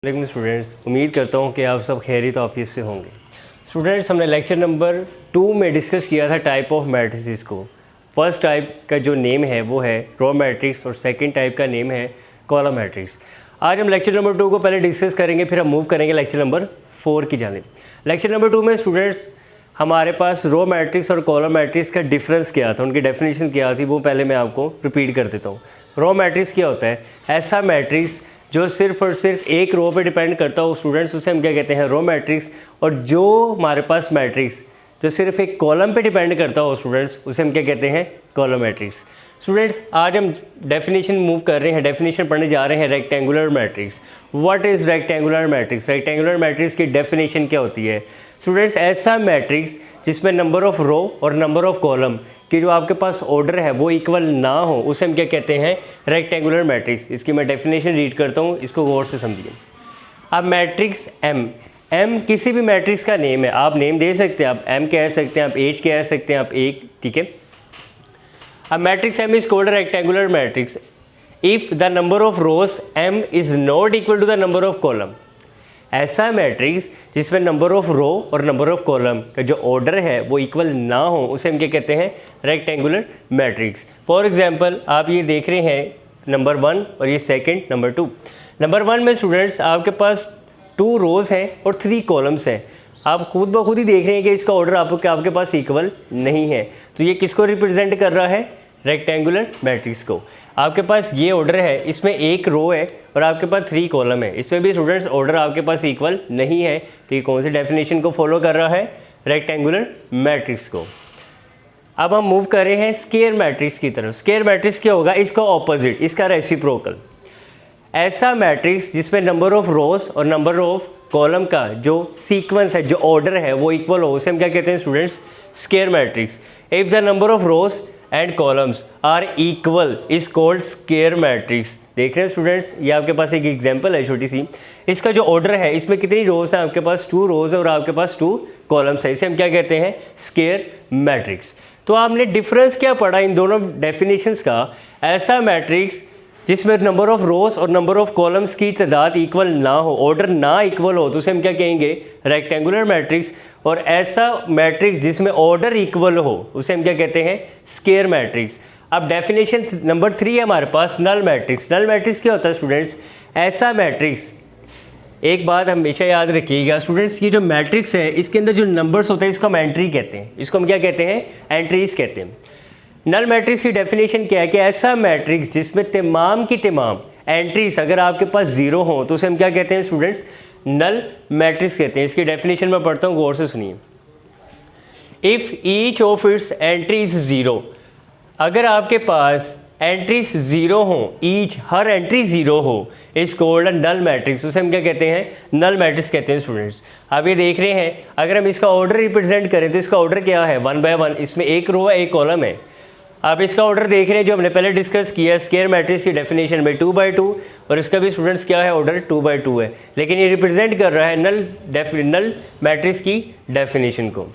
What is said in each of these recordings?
लेकिन स्टूडेंट्स, उम्मीद करता हूँ कि आप सब खैरियत ऑफिस से होंगे। स्टूडेंट्स, हमने लेक्चर नंबर 2 में डिस्कस किया था टाइप ऑफ मैट्रिसेस को। फर्स्ट टाइप का जो नेम है वो है रो मैट्रिक्स और सेकंड टाइप का नेम है कॉलम मैट्रिक्स। आज हम लेक्चर नंबर 2 को पहले डिस्कस करेंगे, फिर हम मूव करेंगे लेक्चर नंबर 4 की जानिब। लेक्चर नंबर 2 में स्टूडेंट्स हमारे पास रो मैट्रिक्स और कॉलम मैट्रिक्स का डिफरेंस क्या था, उनकी डेफिनेशन क्या थी, वो पहले मैं आपको रिपीट कर देता हूँ। रो मैट्रिक्स क्या होता है? ऐसा मैट्रिक्स जो सिर्फ और सिर्फ एक रो पे डिपेंड करता हो स्टूडेंट्स, उसे हम क्या कहते हैं? Row matrix. और जो हमारे पास मैट्रिक्स जो सिर्फ एक कॉलम पे डिपेंड करता हो स्टूडेंट्स, उसे हम क्या कहते हैं? Column matrix. स्टूडेंट्स, आज हम डेफिनेशन मूव कर रहे हैं, डेफिनेशन पढ़ने जा रहे हैं rectangular matrix. What is rectangular matrix? Rectangular matrix की डेफिनेशन क्या होती है स्टूडेंट्स? ऐसा मैट्रिक्स जिसमें नंबर ऑफ रो और नंबर ऑफ कॉलम कि जो आपके पास ऑर्डर है वो इक्वल ना हो, उसे हम क्या कहते हैं? Rectangular matrix. इसकी मैं डेफिनेशन रीड करता हूँ, इसको गौर से समझिए। अब मैट्रिक्स एम किसी भी मैट्रिक्स का नेम है, आप नेम दे सकते हैं, आप एम कह सकते हैं, आप एच कह सकते हैं, आप एक, ठीक है। अब matrix M is called rectangular matrix if the number of rows M is not equal to the number of column. ऐसा मैट्रिक्स जिसमें नंबर ऑफ रो और नंबर ऑफ कॉलम का जो ऑर्डर है वो इक्वल ना हो, उसे हम क्या कहते हैं? Rectangular matrix. फॉर एग्जांपल, आप ये देख रहे हैं नंबर 1 और ये सेकंड नंबर 2। नंबर 1 में स्टूडेंट्स आपके पास 2 रोज़ हैं और 3 कॉलम्स हैं। आप खुद ब खुद ही देख रहे हैं कि इसका ऑर्डर आपके पास इक्वल नहीं है, तो ये किसको रिप्रेजेंट कर रहा है? रेक्टेंगुलर मैट्रिक्स को। आपके पास ये ऑर्डर है, इसमें एक रो है और आपके पास 3 कॉलम है, इसमें भी स्टूडेंट्स ऑर्डर आपके पास इक्वल नहीं है, तो ये कौन सी डेफिनेशन को फॉलो कर रहा है? रेक्टेंगुलर मैट्रिक्स को। अब हम मूव कर रहे हैं स्क्वायर मैट्रिक्स की तरफ। स्क्वायर मैट्रिक्स क्या होगा? इसका ऑपोजिट, इसका रेसिप्रोकल। ऐसा मैट्रिक्स जिसमें नंबर ऑफ रोज और नंबर ऑफ कॉलम का जो सीक्वेंस है, जो ऑर्डर है, वो इक्वल हो, उसे हम क्या कहते हैं students? Square matrix. If the number of rows and columns are equal is called square matrix. देख रहे हैं स्टूडेंट्स, ये आपके पास एक एग्जांपल है छोटी सी। इसका जो ऑर्डर है, इसमें कितनी रोज हैं? आपके पास 2 रोज है और आपके पास 2 कॉलम्स है, इसे हम क्या कहते हैं? Square matrix. तो आपने डिफरेंस क्या पढ़ा इन दोनों डेफिनेशंस का? ऐसा मैट्रिक्स जिसमें नंबर ऑफ रोज और नंबर ऑफ कॉलम्स की तादाद इक्वल ना हो, ऑर्डर ना इक्वल हो, तो उसे हम क्या कहेंगे? Rectangular matrix. और ऐसा मैट्रिक्स जिसमें ऑर्डर इक्वल हो, उसे हम क्या कहते हैं? Square matrix. अब डेफिनेशन नंबर 3 है हमारे पास नल मैट्रिक्स। नल मैट्रिक्स क्या होता है स्टूडेंट्स? ऐसा मैट्रिक्स, एक बात हमेशा याद रखिएगा स्टूडेंट्स, ये जो मैट्रिक्स है इसके अंदर जो नंबर्स होते हैं इसको हम एंट्री कहते हैं, इसको हम क्या कहते हैं? एंट्रीज कहते हैं। नल मैट्रिक्स की डेफिनेशन क्या है कि ऐसा मैट्रिक्स जिसमें तमाम की तमाम एंट्रीज अगर आपके पास 0 हो, तो उसे हम क्या कहते हैं स्टूडेंट्स? नल मैट्रिक्स कहते हैं। इसकी डेफिनेशन मैं पढ़ता हूँ, गौर से सुनिए। If each of its entries 0, अगर आपके पास एंट्रीज 0 हो, ईच हर एंट्री 0 हो, इस कॉल्ड नल मैट्रिक्स, उसे हम क्या कहते हैं? नल मैट्रिक्स कहते हैं स्टूडेंट्स। आप ये देख रहे हैं, अगर हम इसका ऑर्डर रिप्रेजेंट करें तो इसका ऑर्डर क्या है? 1 by 1। इसमें एक रो है, एक कॉलम है। आप इसका ऑर्डर देख रहे हैं जो हमने पहले डिस्कस किया स्क्वायर मैट्रिक्स की डेफिनेशन में 2 by 2, और इसका भी स्टूडेंट्स क्या है? ऑर्डर 2 by 2 है, लेकिन ये रिप्रेजेंट कर रहा है नल मैट्रिक्स की डेफिनेशन को।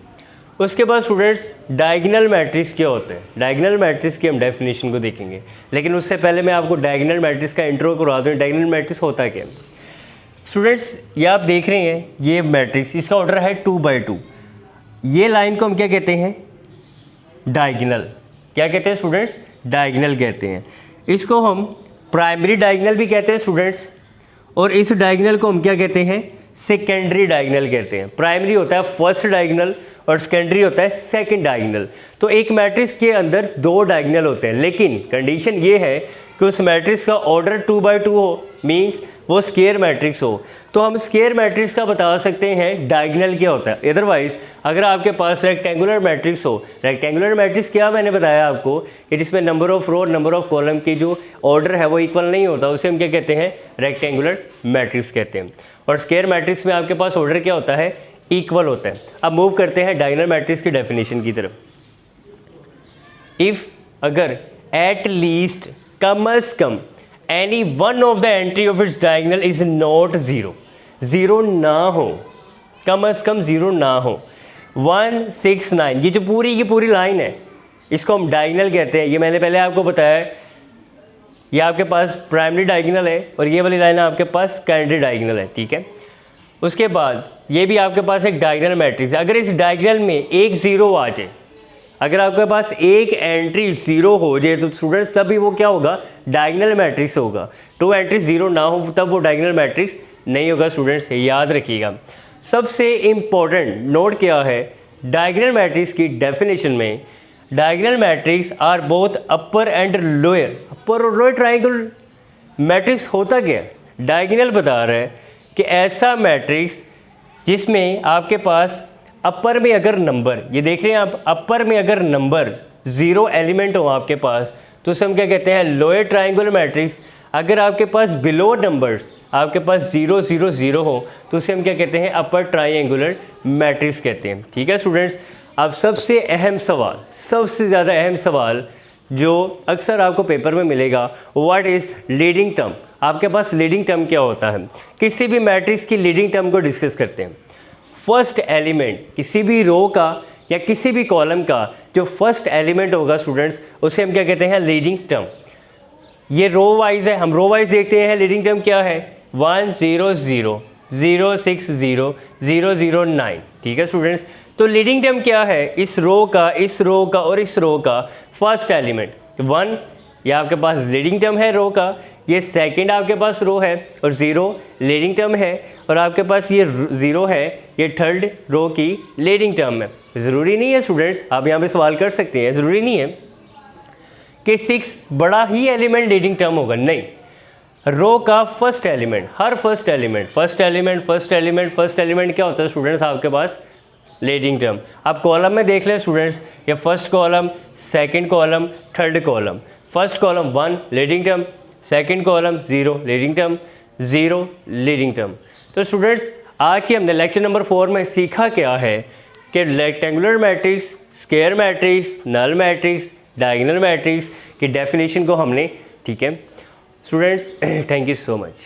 उसके बाद स्टूडेंट्स डायगोनल मैट्रिक्स क्या होते हैं? डायगोनल मैट्रिक्स की हम डेफिनेशन को देखेंगे, लेकिन उससे पहले मैं आपको डायगोनल मैट्रिक्स का इंट्रो करवा दूँ। डायगोनल मैट्रिक्स होता क्या स्टूडेंट्स? ये आप देख रहे हैं, ये मैट्रिक्स, इसका ऑर्डर है 2 by 2। ये लाइन को हम क्या कहते हैं? डायगोनल। क्या कहते हैं स्टूडेंट्स? डायगोनल कहते हैं। इसको हम प्राइमरी डायगोनल भी कहते हैं स्टूडेंट्स, और इस डायगोनल को हम क्या कहते हैं? सेकेंडरी डायगोनल कहते हैं। प्राइमरी होता है फर्स्ट डायगोनल और सेकेंडरी होता है सेकंड डायगोनल। तो एक मैट्रिक्स के अंदर 2 डायगोनल होते हैं, लेकिन कंडीशन ये है कि उस मैट्रिक्स का ऑर्डर 2 by 2 हो, मींस वो स्क्वायर मैट्रिक्स हो। तो हम स्क्वायर मैट्रिक्स का बता सकते हैं डायगोनल क्या होता है। अदरवाइज अगर आपके पास रेक्टेंगुलर मैट्रिक्स हो, रेक्टेंगुलर मैट्रिक्स क्या मैंने बताया आपको कि जिसमें number of row number of column की जो ऑर्डर है वो इक्वल नहीं होता, उसे हम क्या कहते हैं? रेक्टेंगुलर मैट्रिक्स कहते हैं। और स्क्वायर मैट्रिक्स में आपके पास ऑर्डर क्या होता है? इक्वल होता है। अब मूव करते हैं डायगोनल मैट्रिक्स की डेफिनेशन की तरफ। इफ़ अगर at least come as come any one of the entry of its diagonal is not 0, 0 ना हो, कम अज कम 0 ना हो। 1 6 9, ये जो पूरी की पूरी लाइन है इसको हम डायगोनल कहते हैं। ये मैंने पहले आपको बताया ये आपके पास प्राइमरी डायगोनल है और ये वाली लाइन आपके पास सेकेंडरी डायगोनल है, ठीक है। उसके बाद ये भी आपके पास एक डायगोनल मैट्रिक्स है। अगर इस डायगोनल में एक ज़ीरो आ जाए, अगर आपके पास एक एंट्री ज़ीरो हो जाए तो स्टूडेंट्स तभी वो क्या होगा, डायगोनल मैट्रिक्स होगा। 2 एंट्री ज़ीरो ना हो तब वो डायगोनल मैट्रिक्स नहीं होगा। स्टूडेंट्स याद रखिएगा। सबसे इम्पॉर्टेंट नोट क्या है, डायगोनल मैट्रिक्स की डेफिनेशन में, diagonal matrix are both upper and lower. Upper और लोअर ट्राइंगल मैट्रिक्स होता क्या है, डायगोनल बता रहा है कि ऐसा मैट्रिक्स जिसमें आपके पास अपर में अगर नंबर, ये देख रहे हैं आप, अपर में अगर नंबर 0 एलिमेंट हो आपके पास तो उसे हम क्या कहते हैं, लोअर ट्राइंगुलर मैट्रिक्स। अगर आपके पास बिलो नंबर्स आपके पास 0 0 0 हो तो उसे हम क्या कहते हैं, अपर ट्राइंगुलर मैट्रिक्स कहते हैं, ठीक है स्टूडेंट्स। अब सबसे अहम सवाल, सबसे ज़्यादा अहम सवाल जो अक्सर आपको पेपर में मिलेगा, व्हाट इज़ लीडिंग टर्म। आपके पास लीडिंग टर्म क्या होता है, किसी भी मैट्रिक्स की लीडिंग टर्म को डिस्कस करते हैं। फर्स्ट एलिमेंट किसी भी रो का या किसी भी कॉलम का जो फर्स्ट एलिमेंट होगा स्टूडेंट्स, उसे हम क्या कहते हैं, लीडिंग टर्म। ये रो वाइज है, हम रो वाइज देखते हैं। लीडिंग टर्म क्या है, 1 0 0 0 6 0 0 0 9, ठीक है स्टूडेंट्स। तो लीडिंग टर्म क्या है, इस रो का, इस रो का और इस रो का फर्स्ट एलिमेंट 1, ये आपके पास लीडिंग टर्म है रो का। ये सेकंड आपके पास रो है और 0 लीडिंग टर्म है, और आपके पास ये 0 है, ये थर्ड रो की लीडिंग टर्म है। ज़रूरी नहीं है स्टूडेंट्स, आप यहाँ पे सवाल कर सकते हैं, ज़रूरी नहीं है कि 6 बड़ा ही एलिमेंट लीडिंग टर्म होगा, नहीं। रो का फर्स्ट एलिमेंट, हर फर्स्ट एलिमेंट क्या होता है स्टूडेंट्स, आपके पास लीडिंग टर्म। आप कॉलम में देख लें स्टूडेंट्स, ये first column, second column, third column. First column 1 leading term, second column 0 leading term, 0 leading term. तो स्टूडेंट्स आज के हमने लेक्चर नंबर 4 में सीखा क्या है कि rectangular matrix, square matrix, null matrix, diagonal matrix की डेफिनेशन को हमने, ठीक है students. Thank you so much.